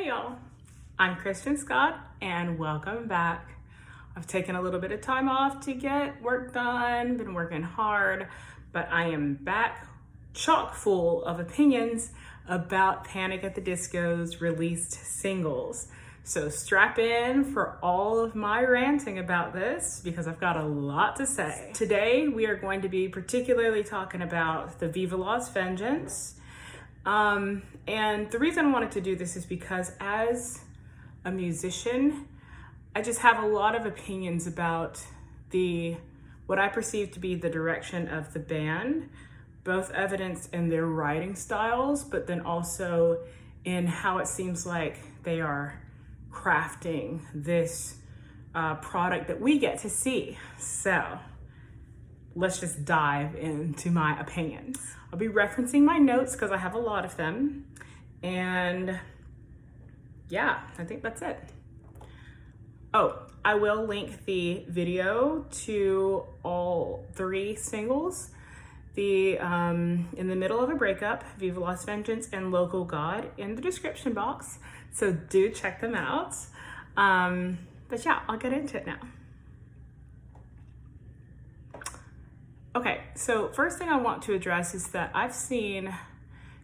Hey y'all, I'm Kristen Scott and welcome back. I've taken a little bit of time off to get work done, been working hard, but I am back chock full of opinions about Panic at the Disco's released singles. So strap in for all of my ranting about this because I've got a lot to say. Today we are going to be particularly talking about the Viva Las Vengeance. And the reason I wanted to do this is because as a musician, I just have a lot of opinions about what I perceive to be the direction of the band, both evidenced in their writing styles, but then also in how it seems like they are crafting this product that we get to see. So let's just dive into my opinions. I'll be referencing my notes because I have a lot of them. And yeah, I think that's it. Oh, I will link the video to all three singles. In the middle of a breakup, Viva Las Vengeance and Local God in the description box. So do check them out. But yeah, I'll get into it now. Okay, so first thing I want to address is that I've seen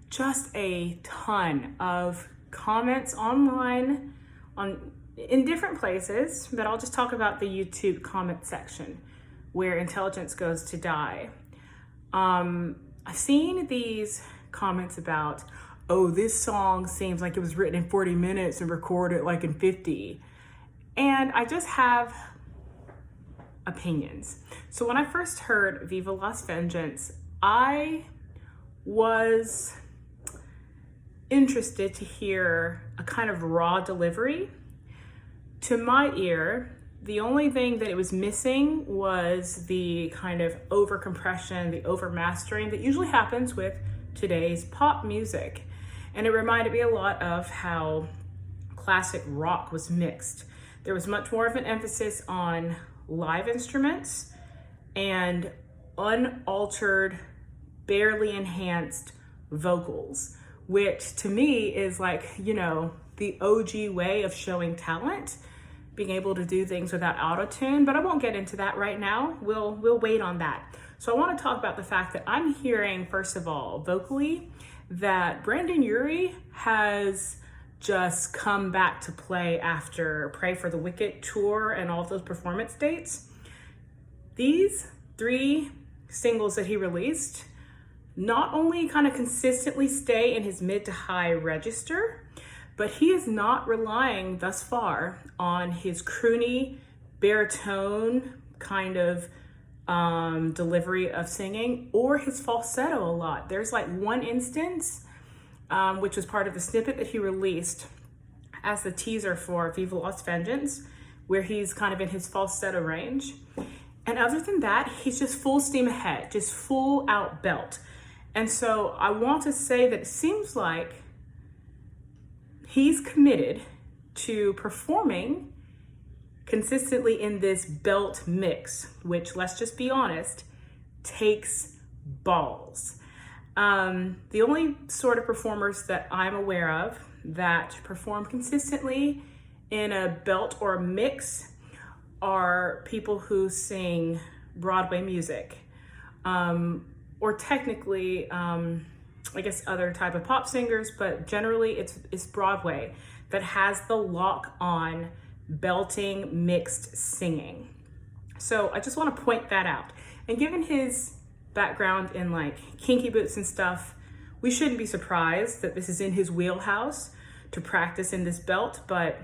just a ton of comments online in different places, but I'll just talk about the YouTube comment section where intelligence goes to die. I've seen these comments about, oh, this song seems like it was written in 40 minutes and recorded like in 50. And I just have opinions. So when I first heard Viva Las Vengeance, I was interested to hear a kind of raw delivery. To my ear, the only thing that it was missing was the kind of over compression, the over mastering that usually happens with today's pop music. And it reminded me a lot of how classic rock was mixed. There was much more of an emphasis on live instruments and unaltered, barely enhanced vocals, which to me is like, you know, the OG way of showing talent, being able to do things without auto-tune, but I won't get into that right now. We'll wait on that. So I want to talk about the fact that I'm hearing, first of all, vocally, that Brandon Urie has just come back to play after Pray for the Wicked tour and all of those performance dates. These three singles that he released not only kind of consistently stay in his mid to high register, but he is not relying thus far on his croony baritone kind of delivery of singing or his falsetto a lot. There's like one instance which was part of the snippet that he released as the teaser for Viva Las Vengeance, where he's kind of in his falsetto range. And other than that, he's just full steam ahead, just full out belt. And so I want to say that it seems like he's committed to performing consistently in this belt mix, which, let's just be honest, takes balls. The only sort of performers that I'm aware of that perform consistently in a belt or a mix are people who sing Broadway music, or technically, I guess other type of pop singers, but generally it's Broadway that has the lock on belting mixed singing. So I just want to point that out. And given his background in like Kinky Boots and stuff, we shouldn't be surprised that this is in his wheelhouse to practice in this belt, but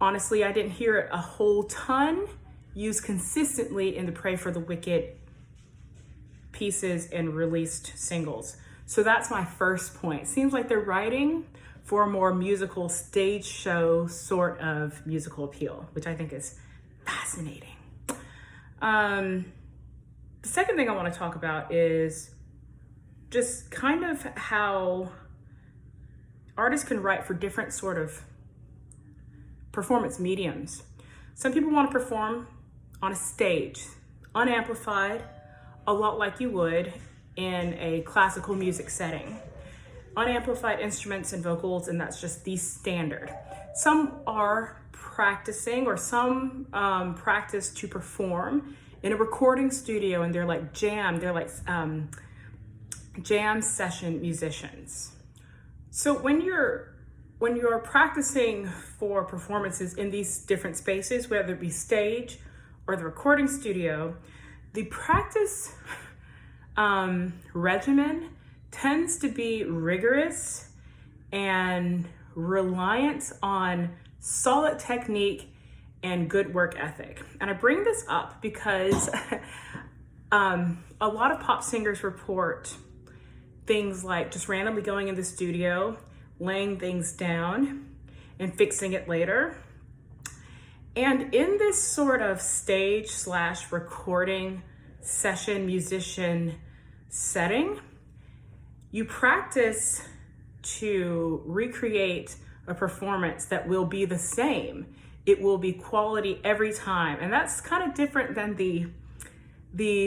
honestly, I didn't hear it a whole ton used consistently in the Pray for the Wicked pieces and released singles. So that's my first point. Seems like they're writing for a more musical stage show sort of musical appeal, which I think is fascinating. The second thing I want to talk about is just kind of how artists can write for different sort of performance mediums. Some people want to perform on a stage, unamplified, a lot like you would in a classical music setting. unamplified instruments and vocals, and that's just the standard. Some are practicing, or some practice to perform in a recording studio, and they're like jam session musicians. So when you're practicing for performances in these different spaces, whether it be stage or the recording studio, the practice regimen tends to be rigorous and reliant on solid technique and good work ethic. And I bring this up because a lot of pop singers report things like just randomly going in the studio, laying things down, and fixing it later. And in this sort of stage/recording session musician setting, you practice to recreate a performance that will be the same. It will be quality every time. And that's kind of different than the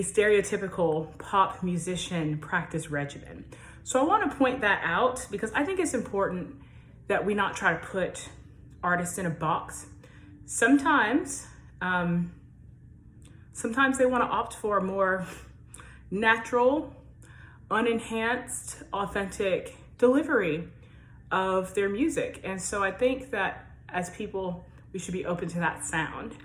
stereotypical pop musician practice regimen. So I want to point that out because I think it's important that we not try to put artists in a box. Sometimes they want to opt for a more natural, unenhanced, authentic delivery of their music. And so I think that as people, we should be open to that sound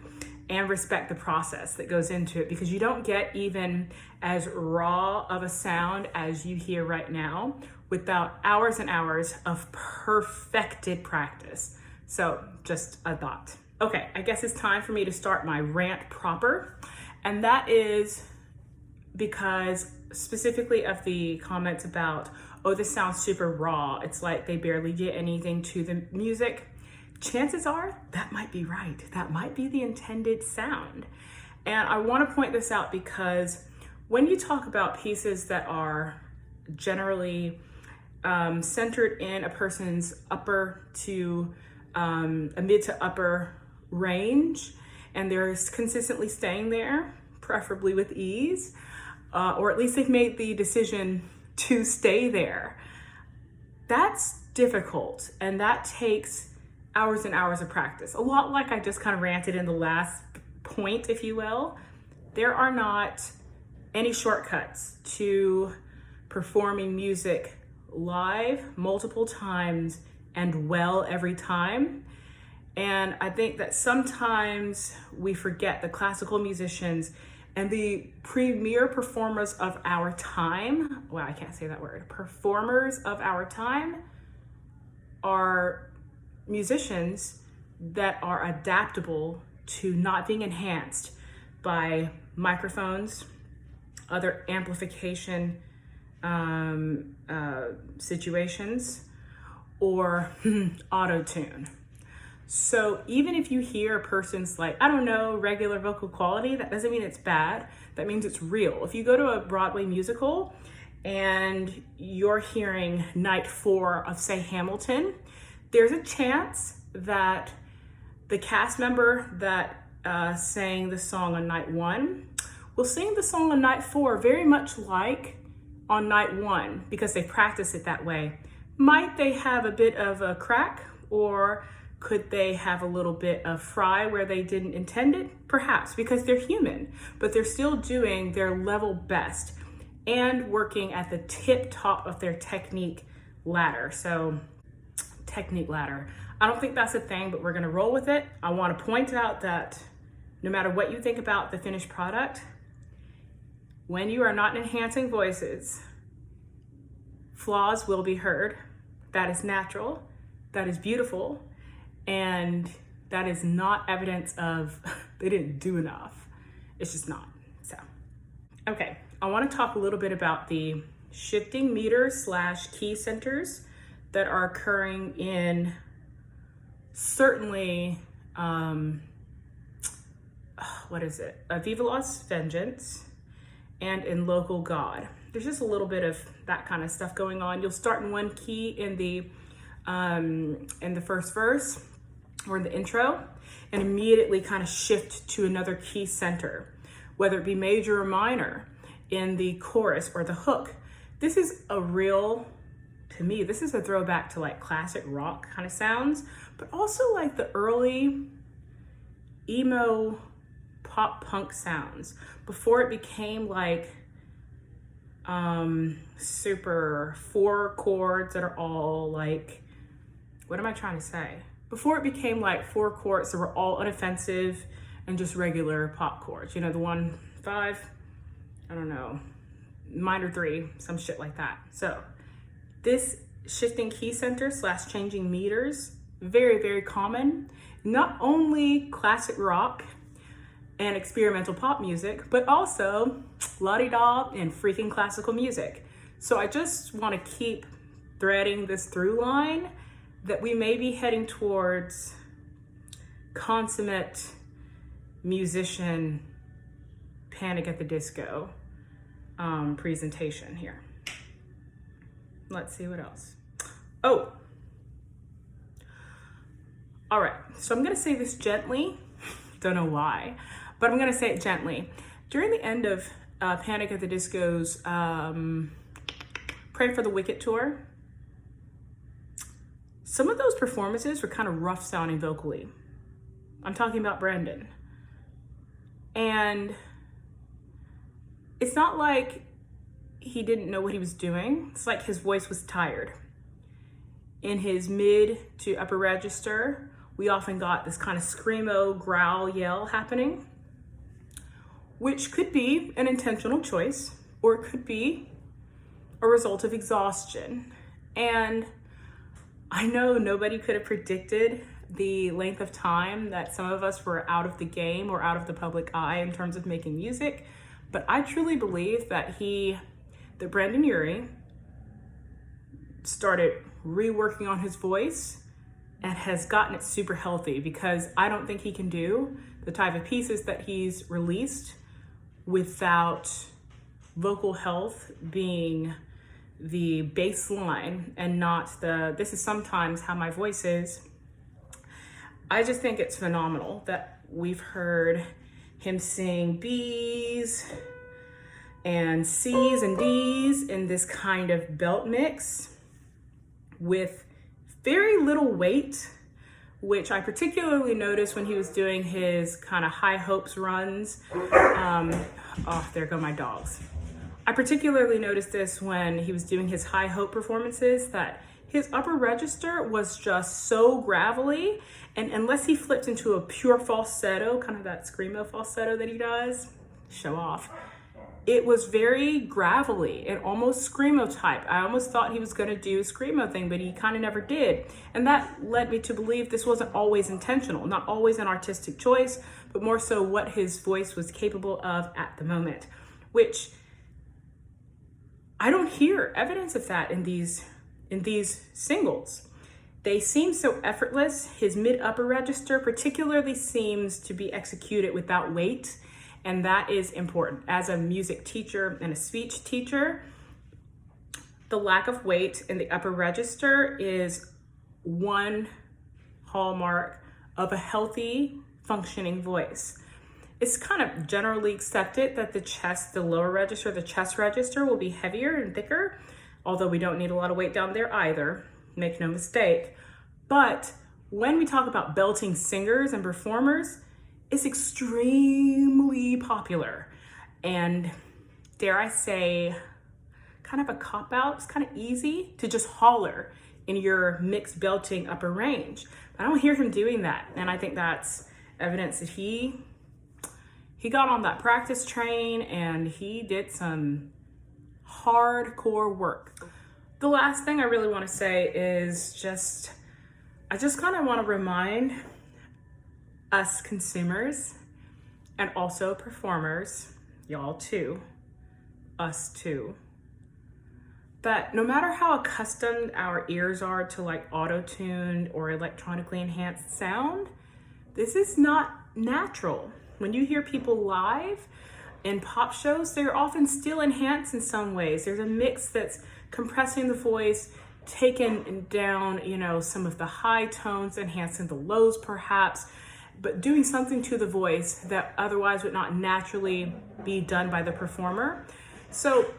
and respect the process that goes into it, because you don't get even as raw of a sound as you hear right now without hours and hours of perfected practice. So just a thought. Okay, I guess it's time for me to start my rant proper. And that is because specifically of the comments about, oh, this sounds super raw. It's like they barely get anything to the music. Chances are that might be right. That might be the intended sound. And I want to point this out because when you talk about pieces that are generally centered in a person's upper to a mid to upper range, and they're consistently staying there, preferably with ease, or at least they've made the decision to stay there, that's difficult, and that takes hours and hours of practice. A lot like I just kind of ranted in the last point, if you will. There are not any shortcuts to performing music live multiple times and well every time. And I think that sometimes we forget the classical musicians and the premier performers of our time, wow, I can't say that word, performers of our time are musicians that are adaptable to not being enhanced by microphones, other amplification situations, or auto-tune. So even if you hear a person's like, I don't know, regular vocal quality, that doesn't mean it's bad. That means it's real. If you go to a Broadway musical and you're hearing night 4 of, say, Hamilton, there's a chance that the cast member that sang the song on night 1 will sing the song on night 4 very much like on night 1 because they practice it that way. Might they have a bit of a crack, or could they have a little bit of fry where they didn't intend it? Perhaps, because they're human, but they're still doing their level best and working at the tip top of their technique ladder. So, technique ladder. I don't think that's a thing, but we're gonna roll with it. I wanna point out that no matter what you think about the finished product, when you are not enhancing voices, flaws will be heard. That is natural, that is beautiful, and that is not evidence of they didn't do enough. It's just not. So, okay, I want to talk a little bit about the shifting meters / key centers that are occurring in certainly, Viva Las Vengeance and in Local God. There's just a little bit of that kind of stuff going on. You'll start in one key in the first verse or in the intro and immediately kind of shift to another key center, whether it be major or minor in the chorus or the hook. This is a real to me, this is a throwback to like classic rock kind of sounds, but also like the early emo pop punk sounds before it became like super 4 chords that are all like, what am I trying to say? Before it became like 4 chords that were all unoffensive and just regular pop chords, you know, the 1, 5, I don't know, minor 3, some shit like that. So this shifting key center / changing meters, very, very common, not only classic rock and experimental pop music, but also la-di-da and freaking classical music. So I just want to keep threading this through line that we may be heading towards consummate musician Panic at the Disco presentation here. Let's see what else. Oh, all right, so I'm gonna say this gently, don't know why, but I'm gonna say it gently. During the end of Panic at the Disco's Pray for the Wicked tour, some of those performances were kind of rough sounding vocally. I'm talking about Brandon. And it's not like he didn't know what he was doing. It's like his voice was tired. In his mid to upper register, we often got this kind of screamo, growl, yell happening, which could be an intentional choice, or it could be a result of exhaustion. And I know nobody could have predicted the length of time that some of us were out of the game or out of the public eye in terms of making music, but I truly believe that Brandon Urie started reworking on his voice and has gotten it super healthy, because I don't think he can do the type of pieces that he's released without vocal health being the baseline and not this is sometimes how my voice is. I just think it's phenomenal that we've heard him sing B's and C's and D's in this kind of belt mix with very little weight, which I particularly noticed when he was doing his kind of high hopes runs. Oh, there go my dogs. I particularly noticed this when he was doing his high hope performances, that his upper register was just so gravelly, and unless he flipped into a pure falsetto, kind of that screamo falsetto that he does, show off, it was very gravelly and almost screamo type. I almost thought he was gonna do a screamo thing, but he kind of never did. And that led me to believe this wasn't always intentional, not always an artistic choice, but more so what his voice was capable of at the moment, which I don't hear evidence of that in these singles. They seem so effortless. His mid-upper register particularly seems to be executed without weight, and that is important. As a music teacher and a speech teacher, the lack of weight in the upper register is one hallmark of a healthy, functioning voice. It's kind of generally accepted that the lower register, the chest register, will be heavier and thicker, although we don't need a lot of weight down there either, make no mistake. But when we talk about belting singers and performers, it's extremely popular. And dare I say, kind of a cop-out. It's kind of easy to just holler in your mixed belting upper range. I don't hear him doing that. And I think that's evidence that he got on that practice train and he did some hardcore work. The last thing I really want to say is I just kind of want to remind us consumers and also performers, y'all too, us too, that no matter how accustomed our ears are to like auto-tuned or electronically enhanced sound, this is not natural. When you hear people live in pop shows, they're often still enhanced in some ways. There's a mix that's compressing the voice, taking down, some of the high tones, enhancing the lows perhaps, but doing something to the voice that otherwise would not naturally be done by the performer. So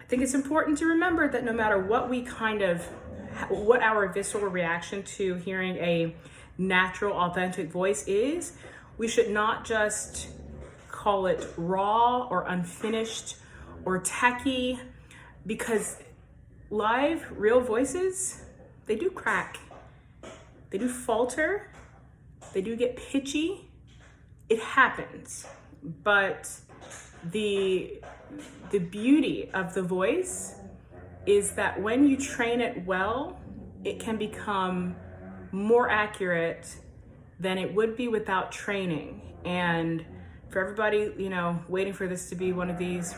think it's important to remember that no matter what what our visceral reaction to hearing a natural, authentic voice is, we should not just call it raw or unfinished or tacky, because live, real voices, they do crack, they do falter, they do get pitchy. It happens, but the beauty of the voice is that when you train it well, it can become more accurate than it would be without training. And for everybody, waiting for this to be one of these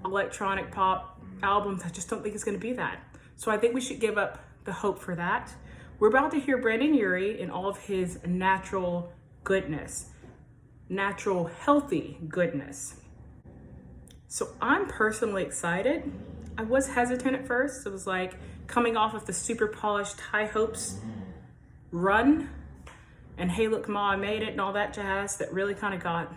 electronic pop albums, I just don't think it's going to be that. So I think we should give up the hope for that. We're about to hear Brendon Urie in all of his natural goodness, natural healthy goodness. So I'm personally excited. I was hesitant at first. It was like coming off of the super polished High Hopes run and Hey Look Ma, I Made It and all that jazz that really kind of got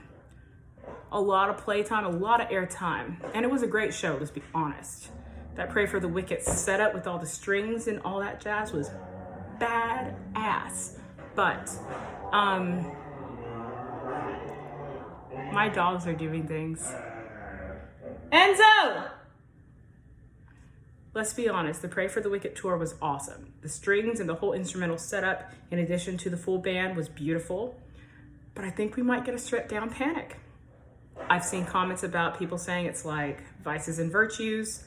a lot of playtime, a lot of airtime. And it was a great show, let's be honest. That Pray for the Wicked setup with all the strings and all that jazz was badass. But my dogs are doing things. Enzo! Let's be honest, the Pray for the Wicked tour was awesome. The strings and the whole instrumental setup, in addition to the full band, was beautiful. But I think we might get a stripped down Panic. I've seen comments about people saying it's like Vices and Virtues.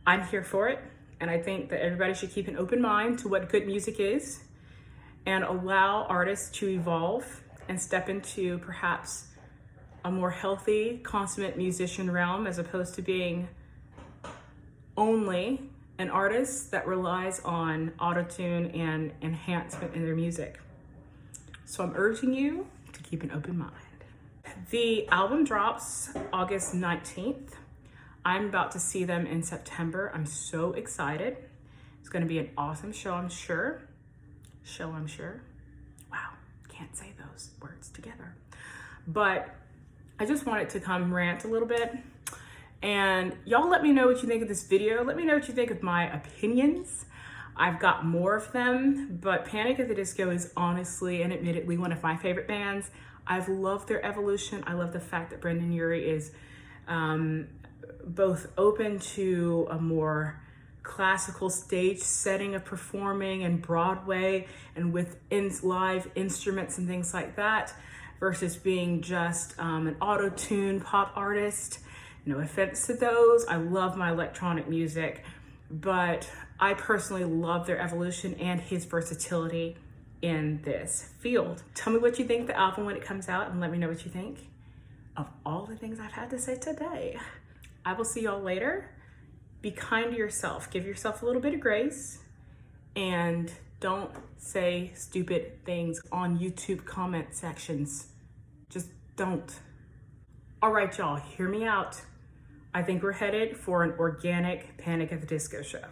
I'm here for it. And I think that everybody should keep an open mind to what good music is and allow artists to evolve and step into perhaps a more healthy, consummate musician realm, as opposed to being only an artist that relies on autotune and enhancement in their music. So I'm urging you to keep an open mind. The album drops August 19th. I'm about to see them in September. I'm so excited. It's going to be an awesome show, I'm sure. Wow, can't say those words together. But I just wanted to come rant a little bit. And y'all let me know what you think of this video. Let me know what you think of my opinions. I've got more of them, but Panic at the Disco is honestly and admittedly one of my favorite bands. I've loved their evolution. I love the fact that Brendon Urie is both open to a more classical stage setting of performing and Broadway and with live instruments and things like that, versus being just an auto-tune pop artist. No offense to those. I love my electronic music, but I personally love their evolution and his versatility in this field. Tell me what you think of the album when it comes out, and let me know what you think of all the things I've had to say today. I will see y'all later. Be kind to yourself. Give yourself a little bit of grace, and don't say stupid things on YouTube comment sections. Just don't. All right, y'all, hear me out. I think we're headed for an organic Panic at the Disco show.